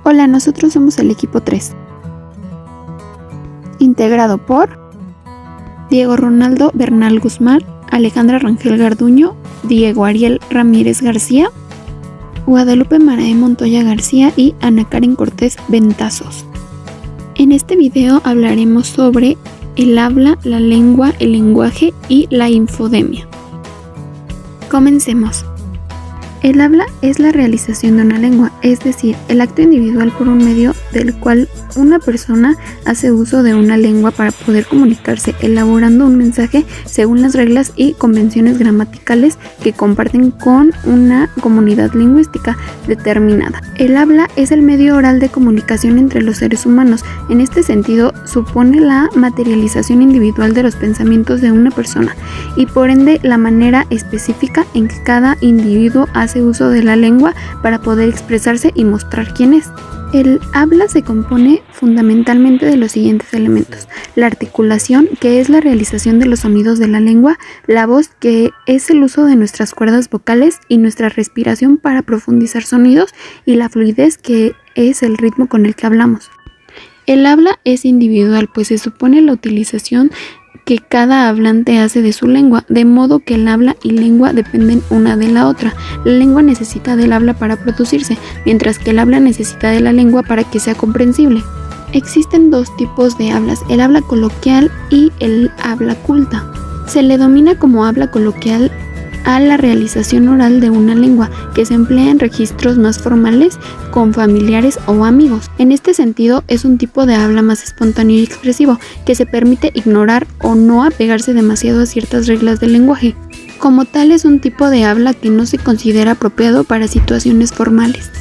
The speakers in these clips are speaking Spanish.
Hola, nosotros somos el equipo 3, integrado por Diego Ronaldo Bernal Guzmán, Alejandra Rangel Garduño, Diego Ariel Ramírez García, Guadalupe Marae Montoya García y Ana Karen Cortés Ventazos. En este video hablaremos sobre el habla, la lengua, el lenguaje y la infodemia. Comencemos. El habla es la realización de una lengua, es decir, el acto individual por un medio del cual una persona hace uso de una lengua para poder comunicarse, elaborando un mensaje según las reglas y convenciones gramaticales que comparten con una comunidad lingüística determinada. El habla es el medio oral de comunicación entre los seres humanos. En este sentido, supone la materialización individual de los pensamientos de una persona y por ende la manera específica en que cada individuo hace uso de la lengua para poder expresarse y mostrar quién es. El habla se compone fundamentalmente de los siguientes elementos: la articulación, que es la realización de los sonidos de la lengua; la voz, que es el uso de nuestras cuerdas vocales y nuestra respiración para profundizar sonidos; y la fluidez, que es el ritmo con el que hablamos. El habla es individual, pues se supone la utilización que cada hablante hace de su lengua, de modo que el habla y lengua dependen una de la otra. La lengua necesita del habla para producirse, mientras que el habla necesita de la lengua para que sea comprensible. Existen dos tipos de hablas: el habla coloquial y el habla culta. Se le denomina como habla coloquial a la realización oral de una lengua que se emplea en registros más formales con familiares o amigos. En este sentido, es un tipo de habla más espontáneo y expresivo, que se permite ignorar o no apegarse demasiado a ciertas reglas del lenguaje. Como tal, es un tipo de habla que no se considera apropiado para situaciones formales.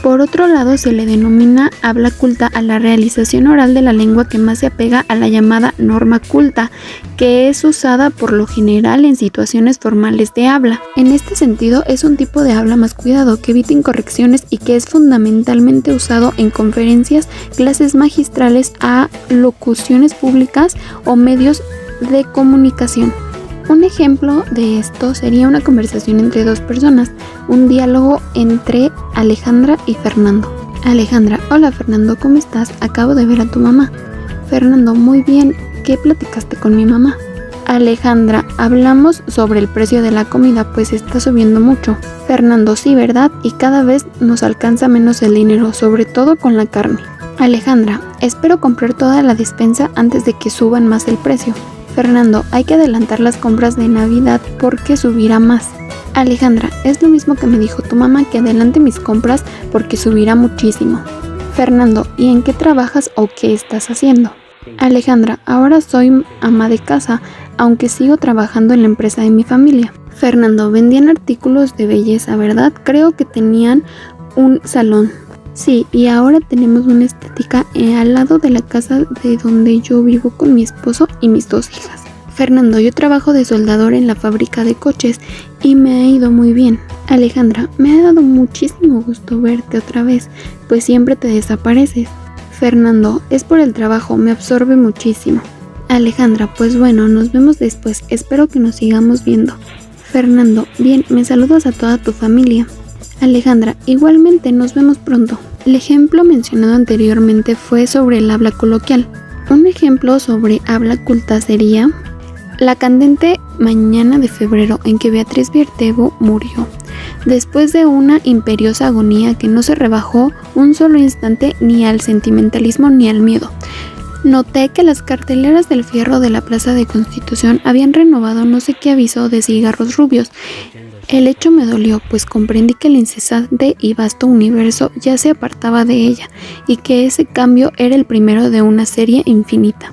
Por otro lado, se le denomina habla culta a la realización oral de la lengua que más se apega a la llamada norma culta, que es usada por lo general en situaciones formales de habla. En este sentido, es un tipo de habla más cuidado, que evita incorrecciones y que es fundamentalmente usado en conferencias, clases magistrales, locuciones públicas o medios de comunicación. Un ejemplo de esto sería una conversación entre dos personas, un diálogo entre Alejandra y Fernando. Alejandra: hola Fernando, ¿cómo estás? Acabo de ver a tu mamá. Fernando: muy bien, ¿qué platicaste con mi mamá? Alejandra: hablamos sobre el precio de la comida, pues está subiendo mucho. Fernando: sí, ¿verdad? Y cada vez nos alcanza menos el dinero, sobre todo con la carne. Alejandra: espero comprar toda la despensa antes de que suban más el precio. Fernando: hay que adelantar las compras de Navidad porque subirá más. Alejandra: es lo mismo que me dijo tu mamá, que adelante mis compras porque subirá muchísimo. Fernando: ¿y en qué trabajas o qué estás haciendo? Alejandra: ahora soy ama de casa, aunque sigo trabajando en la empresa de mi familia. Fernando: vendían artículos de belleza, ¿verdad? Creo que tenían un salón. Sí, y ahora tenemos una estética al lado de la casa de donde yo vivo con mi esposo y mis dos hijas. Fernando: yo trabajo de soldador en la fábrica de coches y me ha ido muy bien. Alejandra: me ha dado muchísimo gusto verte otra vez, pues siempre te desapareces. Fernando: es por el trabajo, me absorbe muchísimo. Alejandra: pues bueno, nos vemos después, espero que nos sigamos viendo. Fernando: bien, me saludas a toda tu familia. Alejandra: igualmente, nos vemos pronto. El ejemplo mencionado anteriormente fue sobre el habla coloquial. Un ejemplo sobre habla culta sería: la candente mañana de febrero en que Beatriz Viertebo murió, después de una imperiosa agonía que no se rebajó un solo instante ni al sentimentalismo ni al miedo. Noté que las carteleras del fierro de la Plaza de Constitución habían renovado no sé qué aviso de cigarros rubios. El hecho me dolió, pues comprendí que el incesante y vasto universo ya se apartaba de ella, y que ese cambio era el primero de una serie infinita.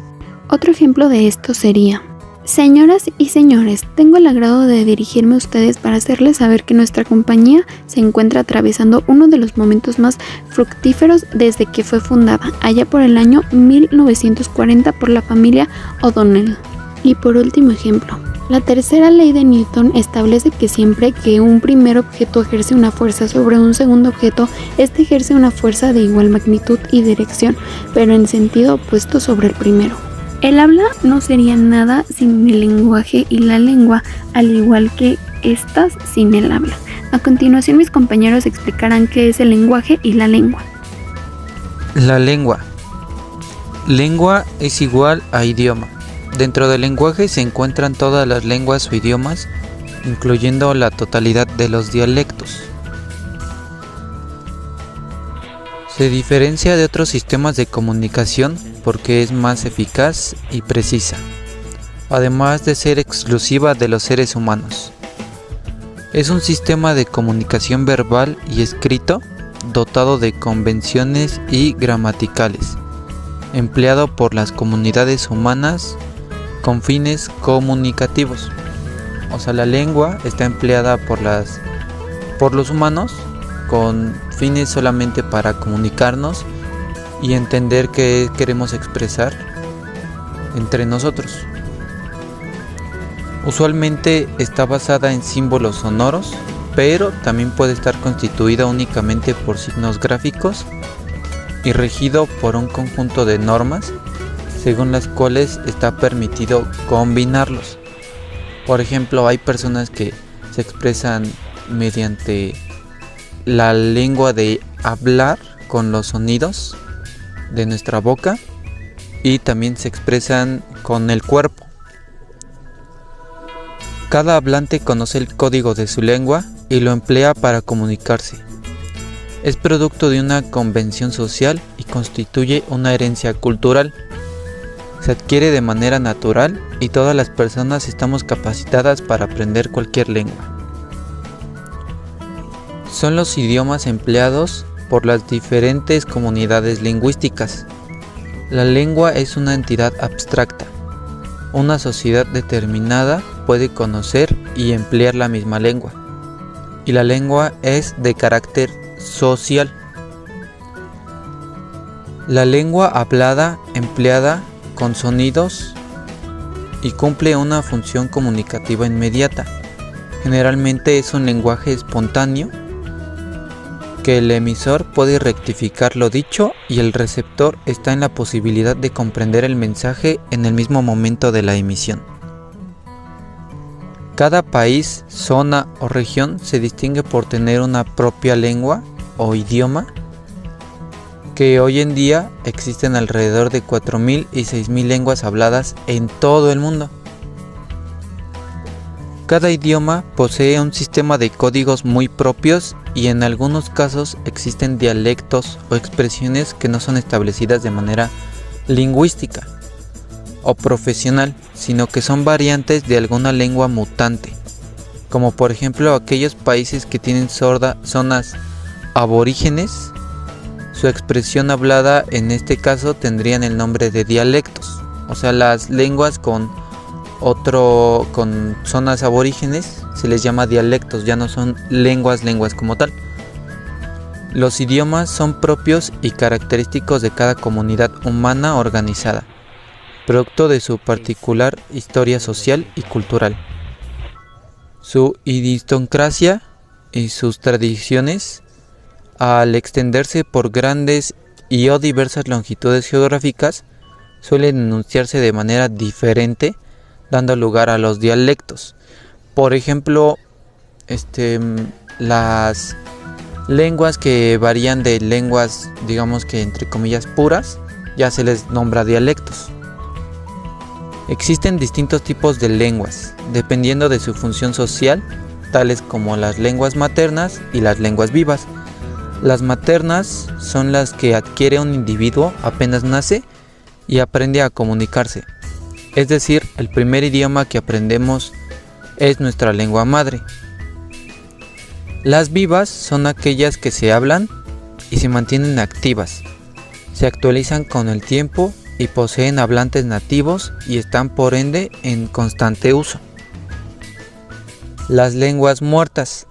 Otro ejemplo de esto sería: señoras y señores, tengo el agrado de dirigirme a ustedes para hacerles saber que nuestra compañía se encuentra atravesando uno de los momentos más fructíferos desde que fue fundada, allá por el año 1940 por la familia O'Donnell. Y por último ejemplo: la tercera ley de Newton establece que siempre que un primer objeto ejerce una fuerza sobre un segundo objeto, este ejerce una fuerza de igual magnitud y dirección, pero en sentido opuesto sobre el primero. El habla no sería nada sin el lenguaje y la lengua, al igual que estas sin el habla. A continuación mis compañeros explicarán qué es el lenguaje y la lengua. La lengua. Lengua es igual a idioma. Dentro del lenguaje se encuentran todas las lenguas o idiomas, incluyendo la totalidad de los dialectos. Se diferencia de otros sistemas de comunicación porque es más eficaz y precisa, además de ser exclusiva de los seres humanos. Es un sistema de comunicación verbal y escrito dotado de convenciones y gramaticales, empleado por las comunidades humanas con fines comunicativos. O sea, la lengua está empleada por los humanos con fines solamente para comunicarnos y entender qué queremos expresar entre nosotros. Usualmente está basada en símbolos sonoros, pero también puede estar constituida únicamente por signos gráficos y regido por un conjunto de normas según las cuales está permitido combinarlos. Por ejemplo, hay personas que se expresan mediante la lengua de hablar con los sonidos de nuestra boca y también se expresan con el cuerpo. Cada hablante conoce el código de su lengua y lo emplea para comunicarse. Es producto de una convención social y constituye una herencia cultural. Se adquiere de manera natural y todas las personas estamos capacitadas para aprender cualquier lengua. Son los idiomas empleados por las diferentes comunidades lingüísticas. La lengua es una entidad abstracta. Una sociedad determinada puede conocer y emplear la misma lengua. Y la lengua es de carácter social. La lengua hablada, empleada con sonidos y cumple una función comunicativa inmediata. Generalmente es un lenguaje espontáneo que el emisor puede rectificar lo dicho y el receptor está en la posibilidad de comprender el mensaje en el mismo momento de la emisión. Cada país, zona o región se distingue por tener una propia lengua o idioma que hoy en día existen alrededor de 4.000 y 6.000 lenguas habladas en todo el mundo. Cada idioma posee un sistema de códigos muy propios y en algunos casos existen dialectos o expresiones que no son establecidas de manera lingüística o profesional, sino que son variantes de alguna lengua mutante, como por ejemplo aquellos países que tienen zonas aborígenes. Su expresión hablada en este caso tendrían el nombre de dialectos, o sea, las lenguas con zonas aborígenes se les llama dialectos, ya no son lenguas como tal. Los idiomas son propios y característicos de cada comunidad humana organizada, producto de su particular historia social y cultural. Su idiosincrasia y sus tradiciones, al extenderse por grandes y o diversas longitudes geográficas, suelen enunciarse de manera diferente, dando lugar a los dialectos. Por ejemplo, las lenguas que varían de lenguas, digamos que entre comillas puras, ya se les nombra dialectos. Existen distintos tipos de lenguas, dependiendo de su función social, tales como las lenguas maternas y las lenguas vivas. Las maternas son las que adquiere un individuo apenas nace y aprende a comunicarse. Es decir, el primer idioma que aprendemos es nuestra lengua madre. Las vivas son aquellas que se hablan y se mantienen activas, se actualizan con el tiempo y poseen hablantes nativos y están por ende en constante uso. Las lenguas muertas.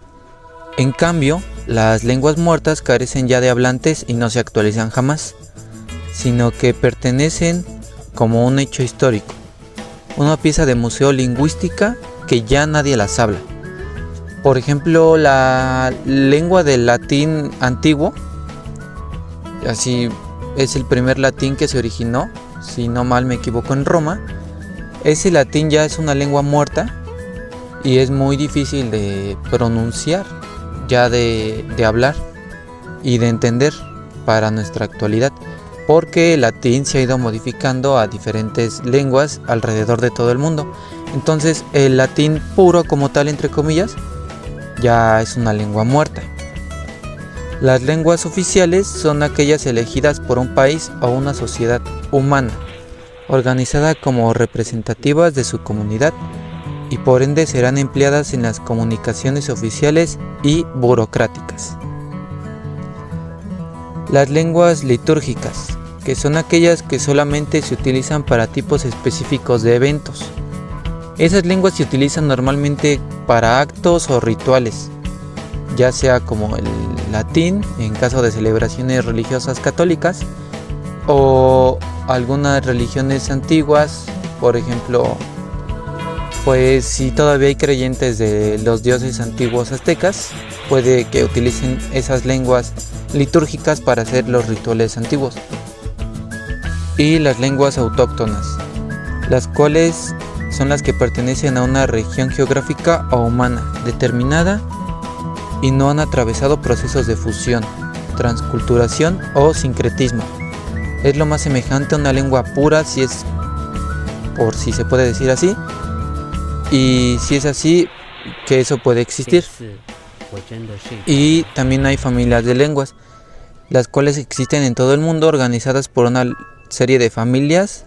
En cambio, las lenguas muertas carecen ya de hablantes y no se actualizan jamás, sino que pertenecen como un hecho histórico, una pieza de museo lingüística que ya nadie las habla. Por ejemplo, la lengua del latín antiguo, así es el primer latín que se originó, si no mal me equivoco, en Roma. Ese latín ya es una lengua muerta y es muy difícil de pronunciar, ya de hablar y de entender. para nuestra actualidad, porque el latín se ha ido modificando a diferentes lenguas alrededor de todo el mundo. Entonces el latín puro como tal, entre comillas, ya es una lengua muerta. Las lenguas oficiales son aquellas elegidas por un país o una sociedad humana, organizada como representativas de su comunidad, y por ende serán empleadas en las comunicaciones oficiales y burocráticas. Las lenguas litúrgicas, que son aquellas que solamente se utilizan para tipos específicos de eventos. Esas lenguas se utilizan normalmente para actos o rituales, ya sea como el latín en caso de celebraciones religiosas católicas o algunas religiones antiguas, por ejemplo, pues si todavía hay creyentes de los dioses antiguos aztecas, puede que utilicen esas lenguas litúrgicas para hacer los rituales antiguos. Y las lenguas autóctonas, las cuales son las que pertenecen a una región geográfica o humana determinada y no han atravesado procesos de fusión, transculturación o sincretismo. Es lo más semejante a una lengua pura, si es, por si se puede decir así, y si es así, que eso puede existir. Y también hay familias de lenguas, las cuales existen en todo el mundo, organizadas por una serie de familias,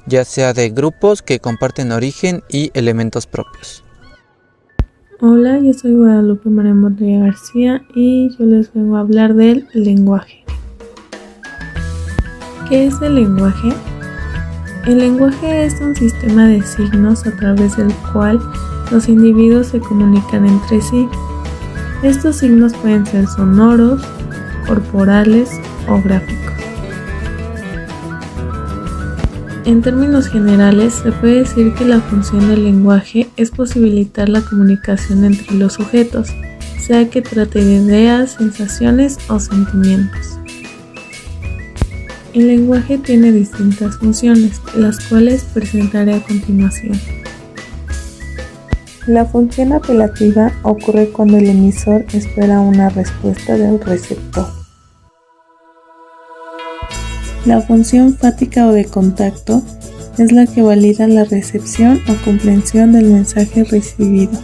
ya sea de grupos que comparten origen y elementos propios. Hola, yo soy Guadalupe María Montoya García y yo les vengo a hablar del lenguaje. ¿Qué es el lenguaje? El lenguaje es un sistema de signos a través del cual los individuos se comunican entre sí. Estos signos pueden ser sonoros, corporales o gráficos. En términos generales, se puede decir que la función del lenguaje es posibilitar la comunicación entre los sujetos, sea que trate de ideas, sensaciones o sentimientos. El lenguaje tiene distintas funciones, las cuales presentaré a continuación. La función apelativa ocurre cuando el emisor espera una respuesta del receptor. La función fática o de contacto es la que valida la recepción o comprensión del mensaje recibido.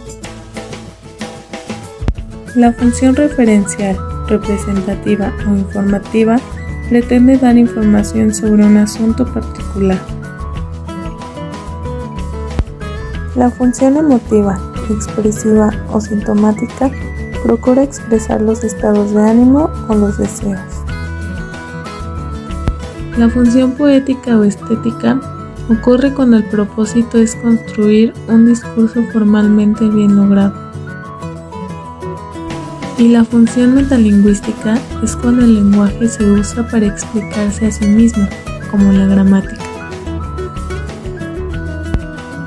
La función referencial, representativa o informativa pretende dar información sobre un asunto particular. La función emotiva, expresiva o sintomática procura expresar los estados de ánimo o los deseos. La función poética o estética ocurre cuando el propósito es construir un discurso formalmente bien logrado. Y la función metalingüística es cuando el lenguaje se usa para explicarse a sí mismo, como la gramática.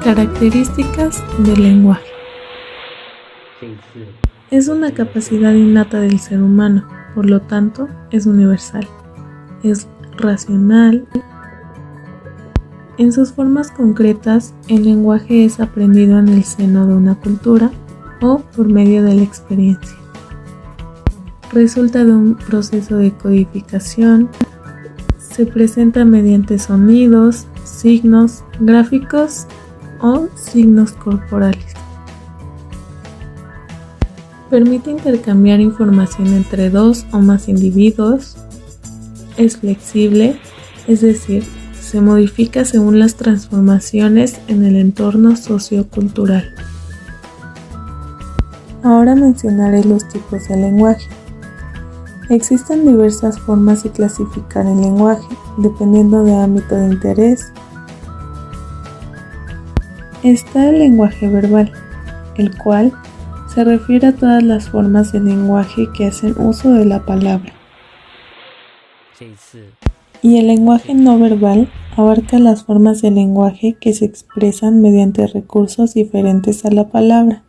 Características del lenguaje. Es una capacidad innata del ser humano, por lo tanto, es universal. Es racional. En sus formas concretas, el lenguaje es aprendido en el seno de una cultura o por medio de la experiencia. Resulta de un proceso de codificación, se presenta mediante sonidos, signos, gráficos o signos corporales. Permite intercambiar información entre dos o más individuos. Es flexible, es decir, se modifica según las transformaciones en el entorno sociocultural. Ahora mencionaré los tipos de lenguaje. Existen diversas formas de clasificar el lenguaje, dependiendo de ámbito de interés. Está el lenguaje verbal, el cual se refiere a todas las formas de lenguaje que hacen uso de la palabra. Y el lenguaje no verbal abarca las formas de lenguaje que se expresan mediante recursos diferentes a la palabra,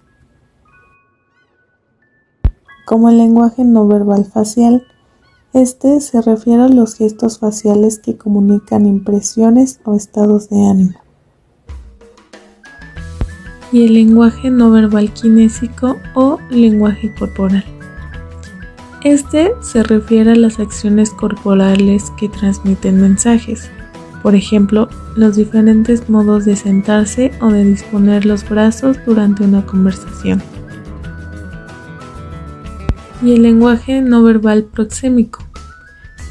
como el lenguaje no verbal facial. Este se refiere a los gestos faciales que comunican impresiones o estados de ánimo. Y el lenguaje no verbal kinésico o lenguaje corporal. Este se refiere a las acciones corporales que transmiten mensajes. Por ejemplo, los diferentes modos de sentarse o de disponer los brazos durante una conversación. Y el lenguaje no verbal proxémico.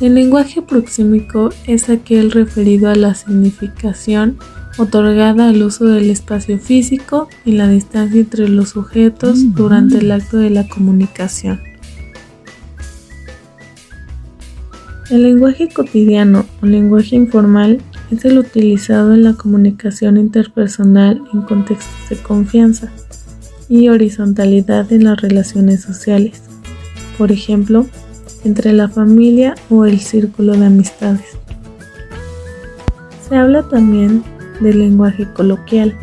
El lenguaje proxémico es aquel referido a la significación otorgada al uso del espacio físico y la distancia entre los sujetos durante el acto de la comunicación. El lenguaje cotidiano o lenguaje informal es el utilizado en la comunicación interpersonal en contextos de confianza y horizontalidad en las relaciones sociales, por ejemplo, entre la familia o el círculo de amistades. Se habla también del lenguaje coloquial,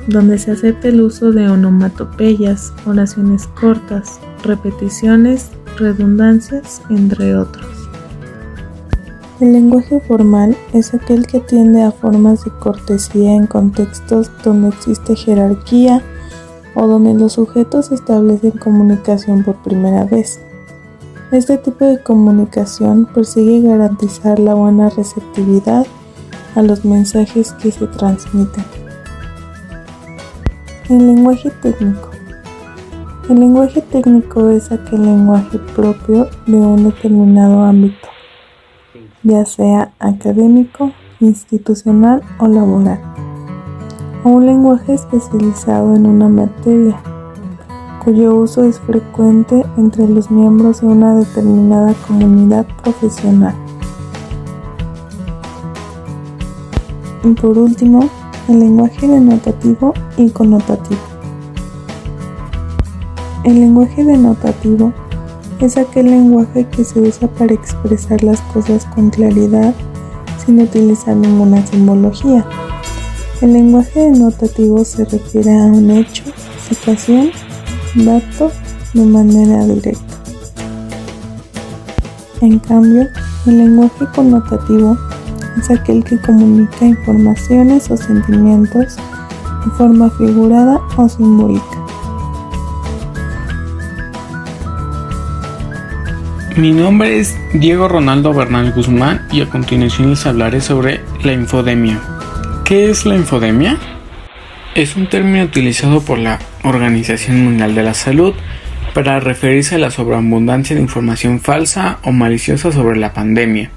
donde se acepta el uso de onomatopeyas, oraciones cortas, repeticiones, redundancias, entre otros. El lenguaje formal es aquel que tiende a formas de cortesía en contextos donde existe jerarquía o donde los sujetos establecen comunicación por primera vez. Este tipo de comunicación persigue garantizar la buena receptividad a los mensajes que se transmiten. El lenguaje técnico. El lenguaje técnico es aquel lenguaje propio de un determinado ámbito, ya sea académico, institucional o laboral, o un lenguaje especializado en una materia, cuyo uso es frecuente entre los miembros de una determinada comunidad profesional. Y por último, el lenguaje denotativo y connotativo. El lenguaje denotativo es aquel lenguaje que se usa para expresar las cosas con claridad sin utilizar ninguna simbología. El lenguaje denotativo se refiere a un hecho, situación, dato de manera directa. En cambio, el lenguaje connotativo es aquel que comunica informaciones o sentimientos de forma figurada o simbólica. Mi nombre es Diego Ronaldo Bernal Guzmán y a continuación les hablaré sobre la infodemia. ¿Qué es la infodemia? Es un término utilizado por la Organización Mundial de la Salud para referirse a la sobreabundancia de información falsa o maliciosa sobre la pandemia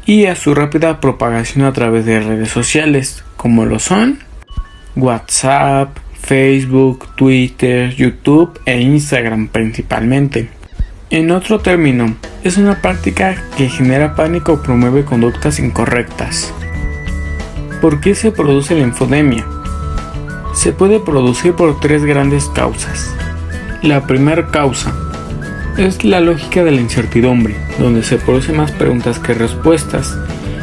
y a su rápida propagación a través de redes sociales, como lo son WhatsApp, Facebook, Twitter, YouTube e Instagram principalmente. En otro término, es una práctica que genera pánico o promueve conductas incorrectas. ¿Por qué se produce la infodemia? Se puede producir por tres grandes causas. La primera causa es la lógica de la incertidumbre, donde se producen más preguntas que respuestas,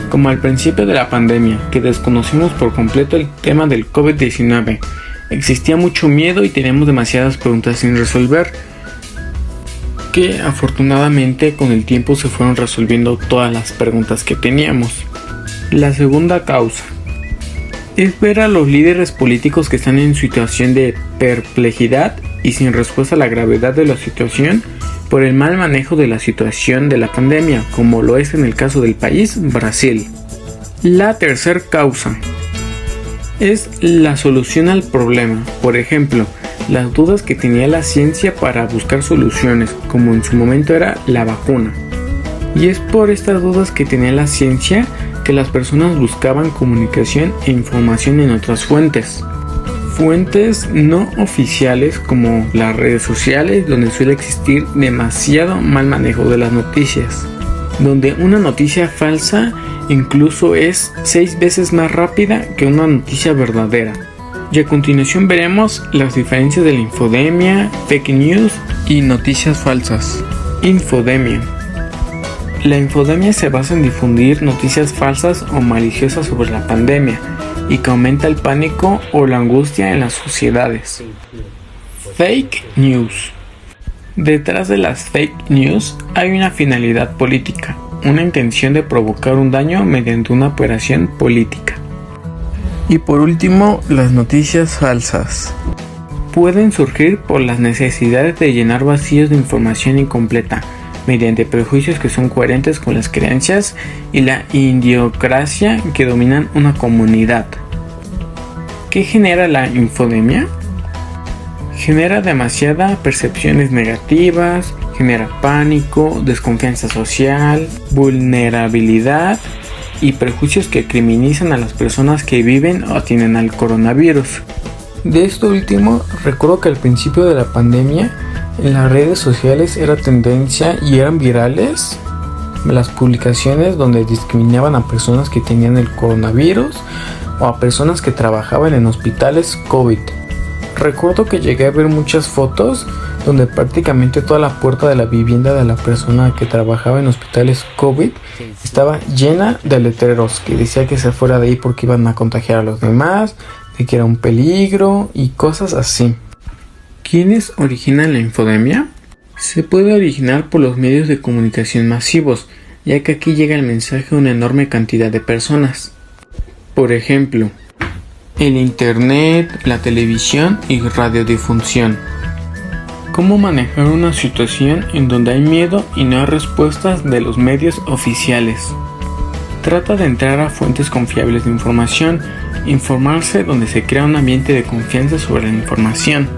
como al principio de la pandemia, que desconocimos por completo el tema del COVID-19. Existía mucho miedo y teníamos demasiadas preguntas sin resolver, que afortunadamente con el tiempo se fueron resolviendo todas las preguntas que teníamos. La segunda causa es ver a los líderes políticos que están en situación de perplejidad y sin respuesta a la gravedad de la situación por el mal manejo de la situación de la pandemia, como lo es en el caso del país Brasil. La tercera causa es la solución al problema, por ejemplo, las dudas que tenía la ciencia para buscar soluciones, como en su momento era la vacuna. Y es por estas dudas que tenía la ciencia que las personas buscaban comunicación e información en otras fuentes. Fuentes no oficiales como las redes sociales, donde suele existir demasiado mal manejo de las noticias, donde una noticia falsa incluso es 6 veces más rápida que una noticia verdadera. Y a continuación veremos las diferencias de la infodemia, fake news y noticias falsas. Infodemia. La infodemia se basa en difundir noticias falsas o maliciosas sobre la pandemia y que aumenta el pánico o la angustia en las sociedades. Fake news. Detrás de las fake news hay una finalidad política, una intención de provocar un daño mediante una operación política. Y por último, las noticias falsas. Pueden surgir por las necesidades de llenar vacíos de información incompleta, mediante prejuicios que son coherentes con las creencias y la idiosincrasia que dominan una comunidad. ¿Qué genera la infodemia? Genera demasiadas percepciones negativas, genera pánico, desconfianza social, vulnerabilidad y prejuicios que criminalizan a las personas que viven o tienen al coronavirus. De esto último, recuerdo que al principio de la pandemia en las redes sociales era tendencia y eran virales las publicaciones donde discriminaban a personas que tenían el coronavirus o a personas que trabajaban en hospitales COVID. Recuerdo que llegué a ver muchas fotos donde prácticamente toda la puerta de la vivienda de la persona que trabajaba en hospitales COVID estaba llena de letreros que decía que se fuera de ahí porque iban a contagiar a los demás, de que era un peligro y cosas así. ¿Quiénes originan la infodemia? Se puede originar por los medios de comunicación masivos, ya que aquí llega el mensaje a una enorme cantidad de personas. Por ejemplo, el internet, la televisión y radiodifusión. ¿Cómo manejar una situación en donde hay miedo y no hay respuestas de los medios oficiales? Trata de entrar a fuentes confiables de información, informarse donde se crea un ambiente de confianza sobre la información.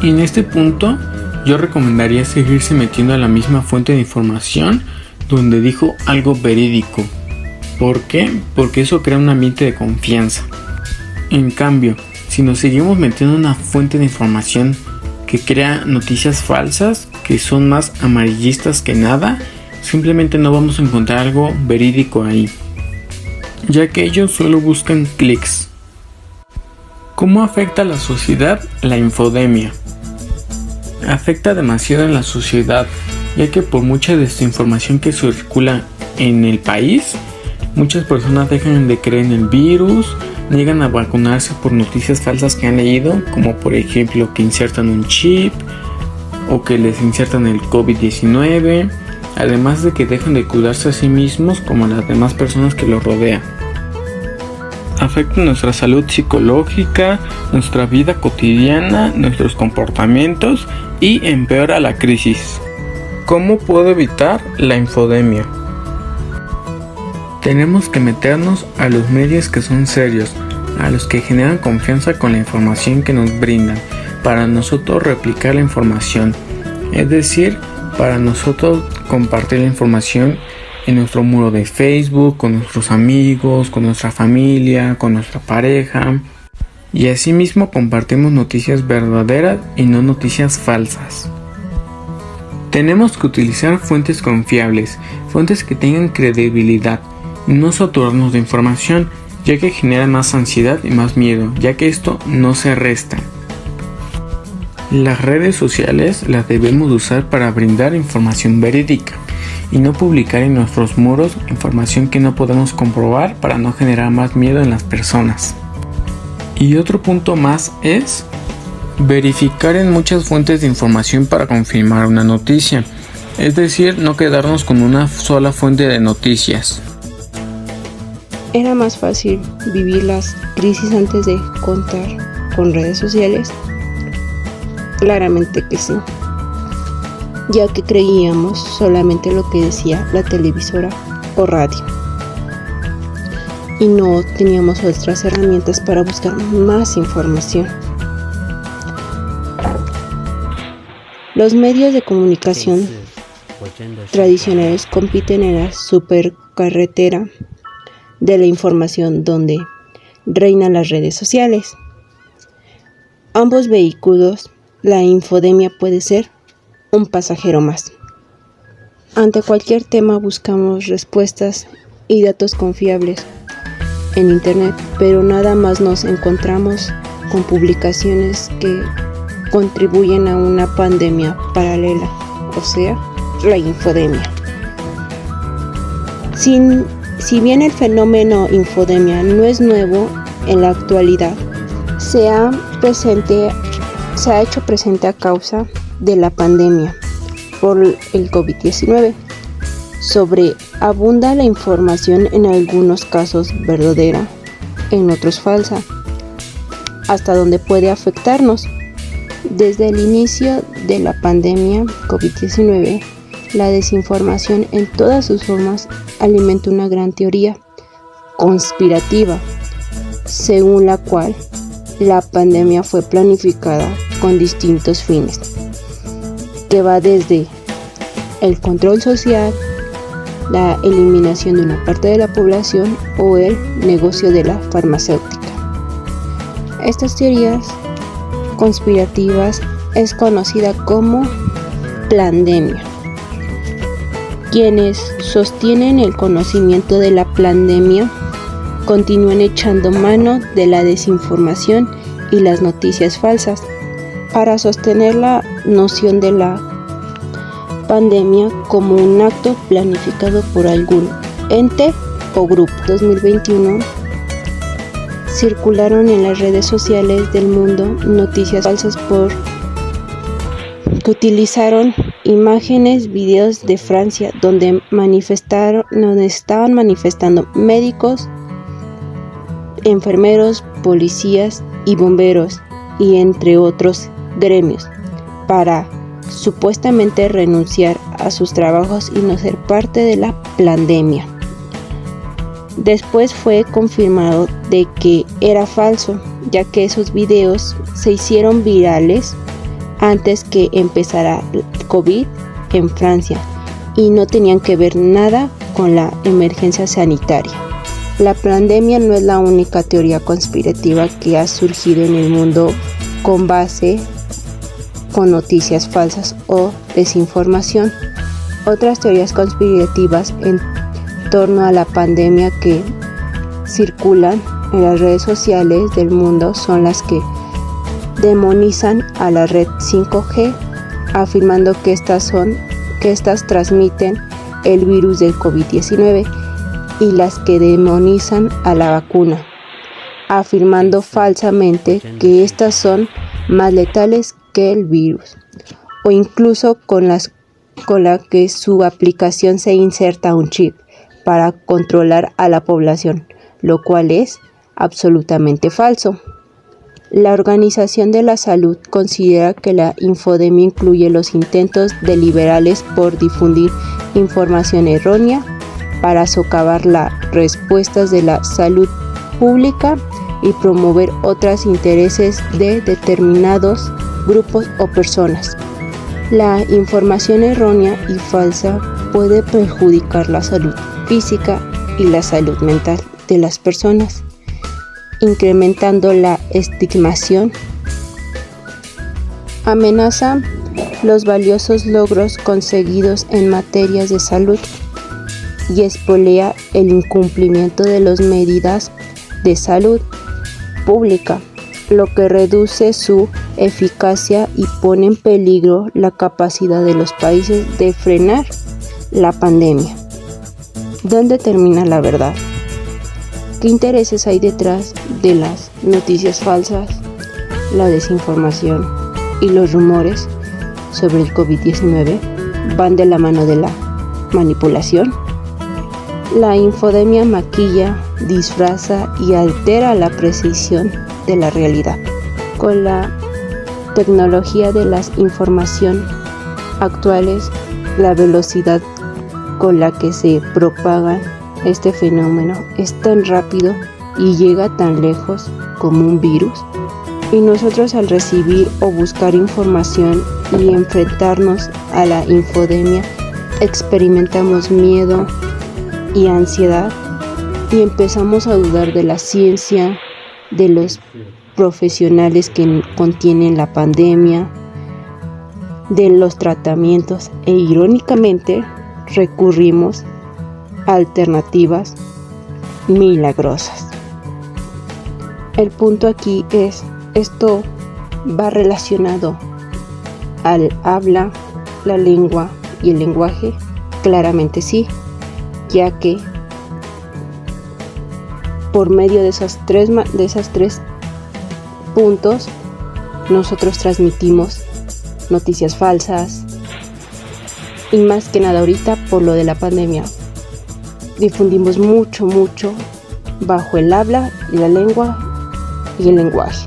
Y en este punto, yo recomendaría seguirse metiendo a la misma fuente de información donde dijo algo verídico. ¿Por qué? Porque eso crea un ambiente de confianza. En cambio, si nos seguimos metiendo en una fuente de información que crea noticias falsas, que son más amarillistas que nada, simplemente no vamos a encontrar algo verídico ahí, ya que ellos solo buscan clics. ¿Cómo afecta a la sociedad la infodemia? Afecta demasiado en la sociedad, ya que por mucha desinformación que circula en el país, muchas personas dejan de creer en el virus, niegan a vacunarse por noticias falsas que han leído, como por ejemplo que insertan un chip o que les insertan el COVID-19, además de que dejan de cuidarse a sí mismos como a las demás personas que los rodean. Afecta nuestra salud psicológica, nuestra vida cotidiana, nuestros comportamientos y empeora la crisis. ¿Cómo puedo evitar la infodemia? Tenemos que meternos a los medios que son serios, a los que generan confianza con la información que nos brindan, para nosotros replicar la información, es decir, para nosotros compartir la información en nuestro muro de Facebook, con nuestros amigos, con nuestra familia, con nuestra pareja, y asimismo compartimos noticias verdaderas y no noticias falsas. Tenemos que utilizar fuentes confiables, fuentes que tengan credibilidad, no saturarnos de información, ya que genera más ansiedad y más miedo, ya que esto no se resta. Las redes sociales las debemos usar para brindar información verídica y no publicar en nuestros muros información que no podemos comprobar para no generar más miedo en las personas. Y otro punto más es verificar en muchas fuentes de información para confirmar una noticia, es decir, no quedarnos con una sola fuente de noticias. ¿Era más fácil vivir las crisis antes de contar con redes sociales? Claramente que sí, ya que creíamos solamente lo que decía la televisora o radio y no teníamos otras herramientas para buscar más información. Los medios de comunicación tradicionales compiten en la supercarretera de la información donde reinan las redes sociales. Ambos vehículos, la infodemia puede ser un pasajero más. Ante cualquier tema buscamos respuestas y datos confiables en internet, pero nada más nos encontramos con publicaciones que contribuyen a una pandemia paralela, o sea, la infodemia. Si bien el fenómeno infodemia no es nuevo en la actualidad, se ha hecho presente a causa de la pandemia por el COVID-19. Sobreabunda la información, en algunos casos verdadera, en otros falsa, hasta donde puede afectarnos. Desde el inicio de la pandemia COVID-19, La desinformación en todas sus formas alimenta una gran teoría conspirativa, según la cual la pandemia fue planificada con distintos fines, que va desde el control social, la eliminación de una parte de la población o el negocio de la farmacéutica. Estas teorías conspirativas es conocida como pandemia. Quienes sostienen el conocimiento de la pandemia continúan echando mano de la desinformación y las noticias falsas para sostener la noción de la pandemia como un acto planificado por algún ente o grupo. En 2021 circularon en las redes sociales del mundo noticias falsas que utilizaron imágenes, videos de Francia donde estaban manifestando médicos, enfermeros, policías y bomberos y entre otros gremios para supuestamente renunciar a sus trabajos y no ser parte de la pandemia. Después fue confirmado de que era falso, ya que esos videos se hicieron virales antes que empezara el COVID en Francia y no tenían que ver nada con la emergencia sanitaria. La pandemia no es la única teoría conspirativa que ha surgido en el mundo con base con noticias falsas o desinformación. Otras teorías conspirativas en torno a la pandemia que circulan en las redes sociales del mundo son las que demonizan a la red 5G, afirmando que estas transmiten el virus del COVID-19 y las que demonizan a la vacuna, afirmando falsamente que estas son más letales que el virus, o incluso con la que su aplicación se inserta un chip para controlar a la población, lo cual es absolutamente falso. La Organización de la Salud considera que la infodemia incluye los intentos deliberales por difundir información errónea para socavar las respuestas de la salud pública y promover otros intereses de determinados grupos o personas. La información errónea y falsa puede perjudicar la salud física y la salud mental de las personas, incrementando la estigmación, amenaza los valiosos logros conseguidos en materias de salud y espolea el incumplimiento de las medidas de salud pública, lo que reduce su eficacia y pone en peligro la capacidad de los países de frenar la pandemia. ¿Dónde termina la verdad? ¿Qué intereses hay detrás de las noticias falsas, la desinformación y los rumores sobre el COVID-19? ¿Van de la mano de la manipulación? La infodemia maquilla, disfraza y altera la precisión de la realidad. Con la tecnología de la información actuales, la velocidad con la que se propaga este fenómeno es tan rápido y llega tan lejos como un virus. Y nosotros al recibir o buscar información y enfrentarnos a la infodemia, experimentamos miedo y ansiedad y empezamos a dudar de la ciencia, de los profesionales que contienen la pandemia, de los tratamientos e irónicamente recurrimos a alternativas milagrosas. El punto aquí es, esto va relacionado al habla, la lengua y el lenguaje. Claramente sí, ya que por medio de esas tres puntos nosotros transmitimos noticias falsas y más que nada ahorita por lo de la pandemia difundimos mucho bajo el habla y la lengua y el lenguaje,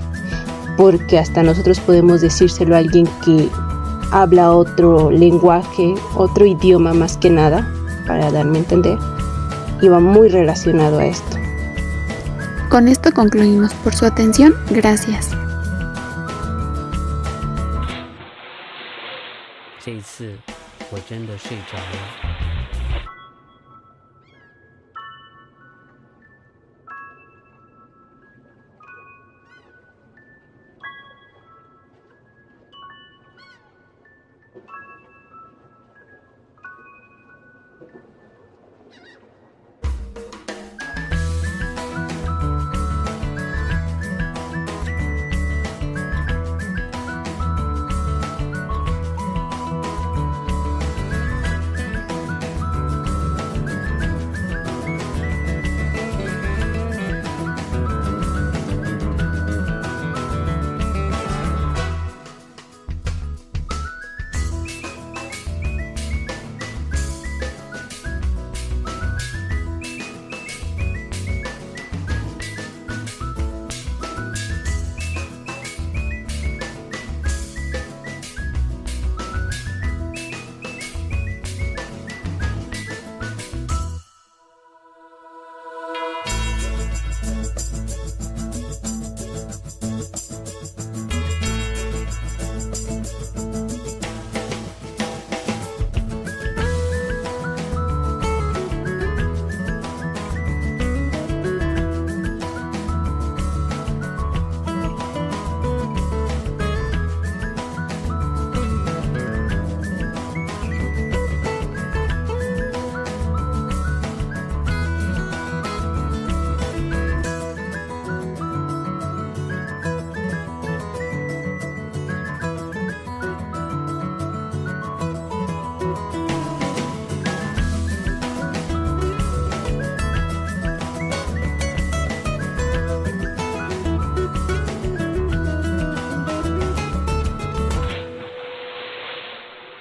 porque hasta nosotros podemos decírselo a alguien que habla otro lenguaje, otro idioma más que nada, para darme a entender, y va muy relacionado a esto. Con esto concluimos. Por su atención, gracias. 这一次我真的睡着了。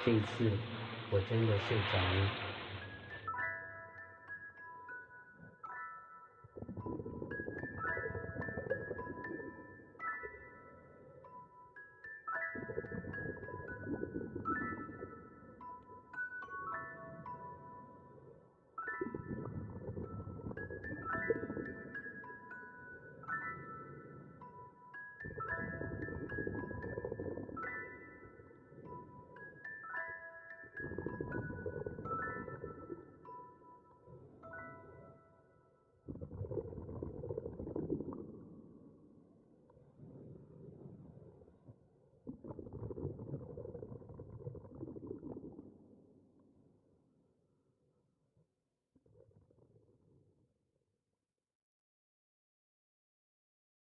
这一次我真的睡着了。